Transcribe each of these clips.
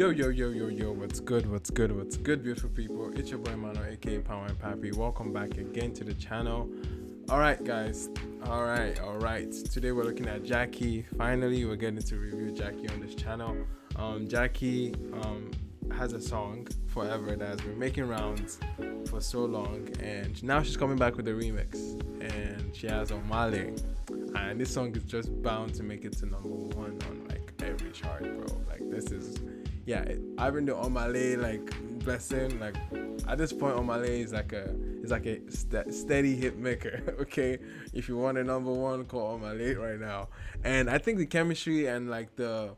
Yo, what's good, beautiful people? It's your boy Mano, aka palmwinepapi. Welcome back again to the channel. Alright, guys. Alright. Today we're looking at Gyakie. Finally, we're getting to review Gyakie on this channel. Gyakie has a song, Forever, that has been making rounds for so long, and now she's coming back with a remix, and she has Omah Lay. And this song is just bound to make it to number one on like every chart, bro. Like this is, having the Omah Lay like blessing. Like at this point, Omah Lay is like a steady hit maker. Okay, if you want a number one, call Omah Lay right now. And I think the chemistry and like the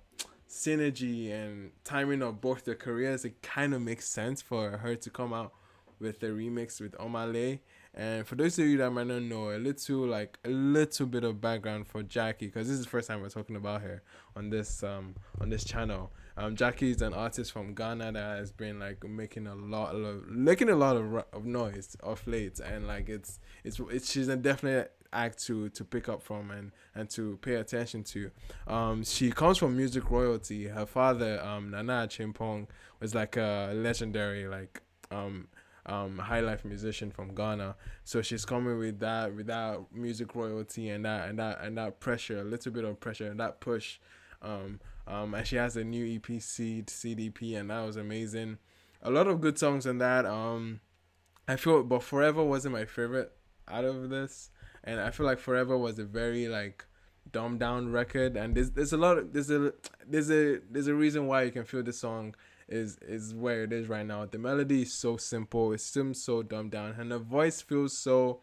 synergy and timing of both their careers, it kind of makes sense for her to come out with a remix with Omah Lay. And for those of you that might not know, a little bit of background for Gyakie, because this is the first time we're talking about her on this channel. Gyakie is an artist from Ghana that has been like making a lot of noise of late, and like it's she's a definite act to pick up from and to pay attention to. She comes from music royalty. Her father, Nana Chimpong, was like a legendary high life musician from Ghana. So she's coming with that music royalty and that pressure, a little bit of pressure and that push. And she has a new EP CDP, and that was amazing. A lot of good songs in that. I feel, but Forever wasn't my favorite out of this, and I feel like Forever was a very like dumbed down record, and there's a reason why you can feel this song is where it is right now. The melody is so simple, it seems so dumbed down, and the voice feels so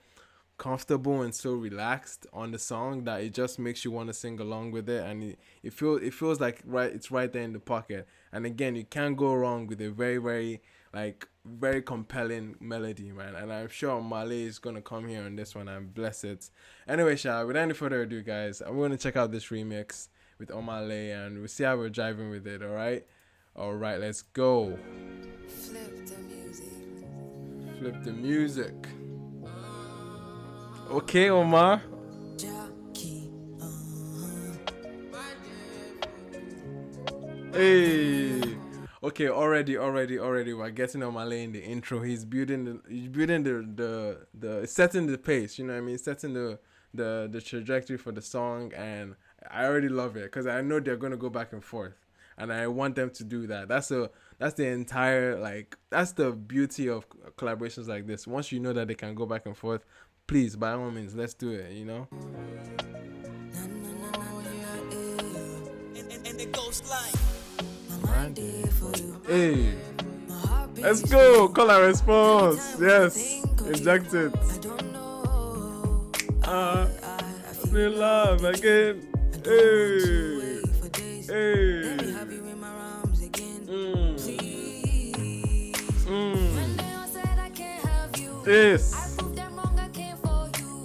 comfortable and so relaxed on the song that it just makes you want to sing along with it, and it feels like it's right there in the pocket. And again, you can't go wrong with a very compelling melody, man. And I'm sure Omah Lay is gonna come here on this one and bless it. Anyway, without any further ado, guys, I'm gonna check out this remix with Omah Lay, and we'll see how we're driving with it. All right, let's go. Flip the music. Okay, Omar. Hey. Okay, already we're getting Omah Lay in the intro. He's setting the pace, you know what I mean? Setting the trajectory for the song, and I already love it because I know they're gonna go back and forth. And I want them to do that. That's the entire, that's the beauty of collaborations like this. Once you know that they can go back and forth, please, by all means, let's do it, you know? Hey, let's go. Call and response. Yes, inject it. Feel love again. Hey. Yes.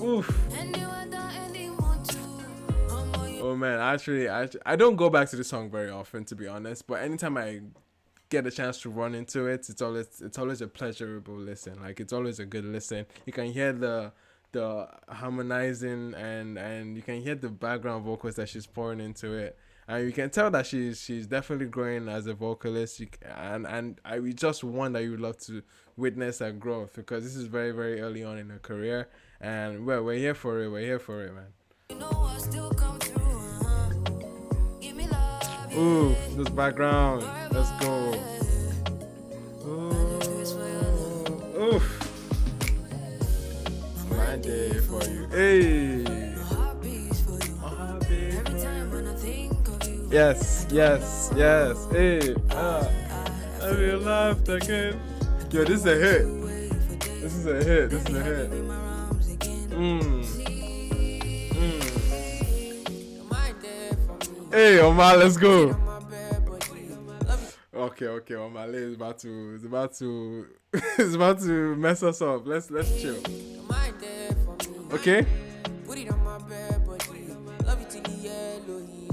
Oof. Oh man, actually, I don't go back to the song very often, to be honest. But anytime I get a chance to run into it, it's always a pleasurable listen. Like it's always a good listen. You can hear the harmonizing and you can hear the background vocals that she's pouring into it. And you can tell that she's definitely growing as a vocalist. We just want that you would love to witness her growth, because this is very, very early on in her career, and we're here for it. We're here for it, man. Ooh, this background. Let's go. Oof. My day for you. Hey. Yes. Hey, I feel loved again. Yo, this is a hit. This is a hit. Hey, Omar, let's go. Okay, Omar Lay is about to mess us up. Let's chill. Okay.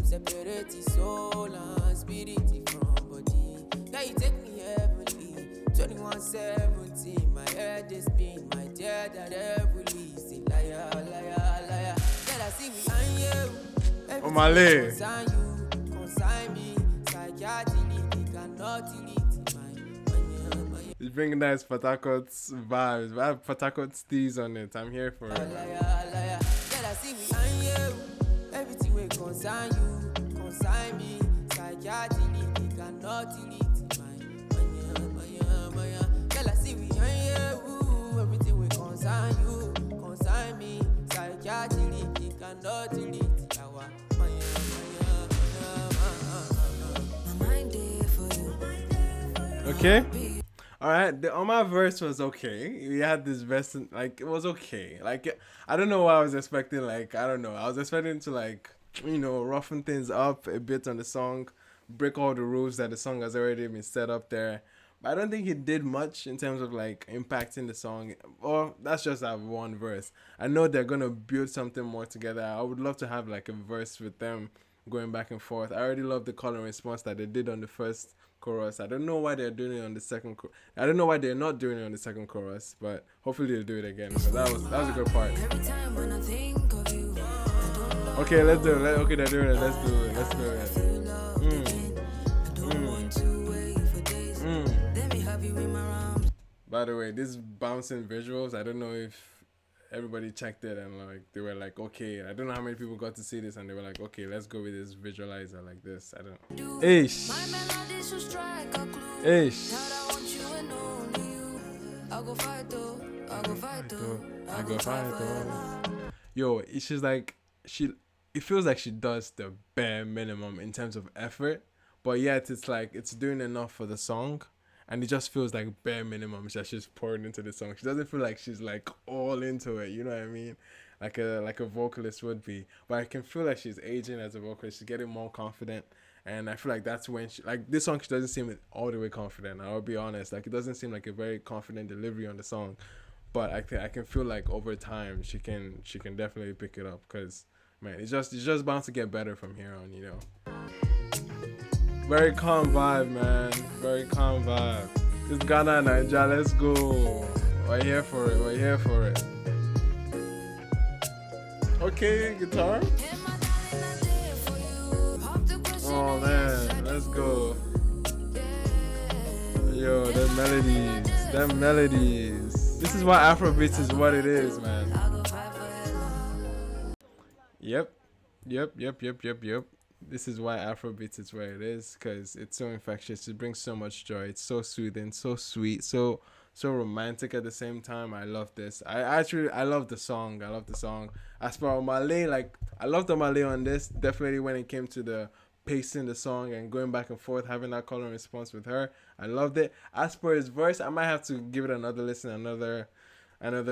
Separate soul and spirit from body. Now you take me heavenly. 2117, my head is spin, my dear that heavily. Say liar. Then I see me and you. Omah Lay. Consign me, psychiatry, cannot cannot delete my It's bringing nice Patakot's vibes. I have Patakot's teas on it. I'm here for it. liar. Girl, I see me and you. Everything will concern you, concern me. Gyakie cannot delete my. Girl, I see me and you. Everything will concern you, concern me. Gyakie cannot delete our my mind there for you. Okay. All right. The Omah verse was okay. We had this verse, like it was okay. Like I don't know what I was expecting. Like I don't know. I was expecting to like roughen things up a bit on the song, break all the rules that the song has already been set up there. But I don't think he did much in terms of like impacting the song. Or that's just that one verse. I know they're gonna build something more together. I would love to have like a verse with them going back and forth. I already love the call and response that they did on the first chorus. I don't know why they're doing it on the second. I don't know why they're not doing it on the second chorus, but hopefully they'll do it again. Because that was a good part. Okay, let's do it. Okay, they're doing it. Let's do it. Let's do it. By the way, these bouncing visuals, I don't know if everybody checked it and like they were like, okay, I don't know how many people got to see this and they were like, okay, let's go with this visualizer like this. I don't know. Ish. Ish. I go fight though. Yo, it's just like it feels like she does the bare minimum in terms of effort, but yet it's like it's doing enough for the song. And it just feels like bare minimum that she's pouring into the song. She doesn't feel like she's like all into it, you know what I mean? Like a vocalist would be. But I can feel like she's aging as a vocalist. She's getting more confident. And I feel like that's when she, like this song, she doesn't seem all the way confident. I'll be honest. Like it doesn't seem like a very confident delivery on the song. But I can feel like over time she can definitely pick it up. Because man, it's just bound to get better from here on, you know. Very calm vibe, man. Very calm vibe. It's Ghana, Nigeria. Let's go. We're here for it. We're here for it. Okay, guitar. Oh man, let's go. Yo, them melodies. Them melodies. This is why Afrobeats is what it is, man. Yep. This is why Afrobeats is where it is, because it's so infectious. It brings so much joy. It's so soothing, so sweet, so romantic at the same time. I love this. I love the song. As for Omah Lay, like I loved Omah Lay on this. Definitely when it came to the pacing the song and going back and forth, having that call and response with her, I loved it. As for his verse, I might have to give it another listen, another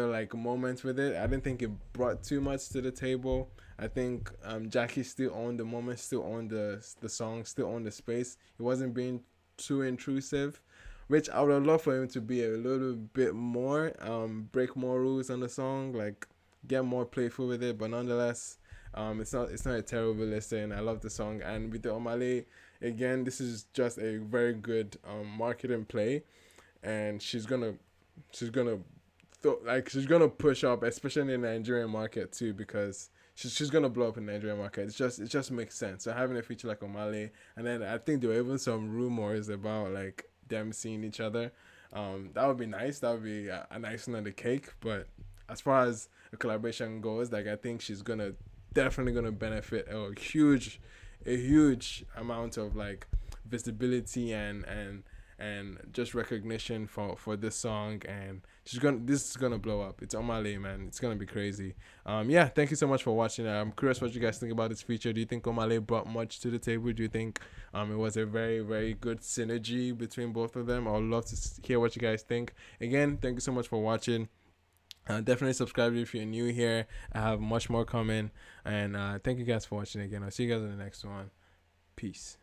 like moment with it. I didn't think it brought too much to the table. I think Gyakie still owned the moment, still owned the song, still owned the space. He wasn't being too intrusive, which I would have loved for him to be a little bit more, break more rules on the song, like get more playful with it. But nonetheless, it's not a terrible listen. I love the song, and with the Omah Lay, again, this is just a very good marketing play, and she's gonna push up, especially in the Nigerian market too, because she's gonna blow up in the Nigerian market. It just makes sense. So having a feature like Omah Lay, and then I think there were even some rumors about like them seeing each other. That would be nice. That would be a nice one on the cake. But as far as a collaboration goes, like I think she's definitely gonna benefit a huge amount of like visibility and just recognition for this song, and this is gonna blow up. It's Omah Lay, man. It's gonna be crazy. Yeah, thank you so much for watching. I'm curious what you guys think about this feature. Do you think Omah Lay brought much to the table? Do you think it was a very, very good synergy between both of them? I'd love to hear what you guys think. Again, thank you so much for watching. Definitely subscribe if you're new here. I have much more coming, and thank you guys for watching again. I'll see you guys in the next one. Peace.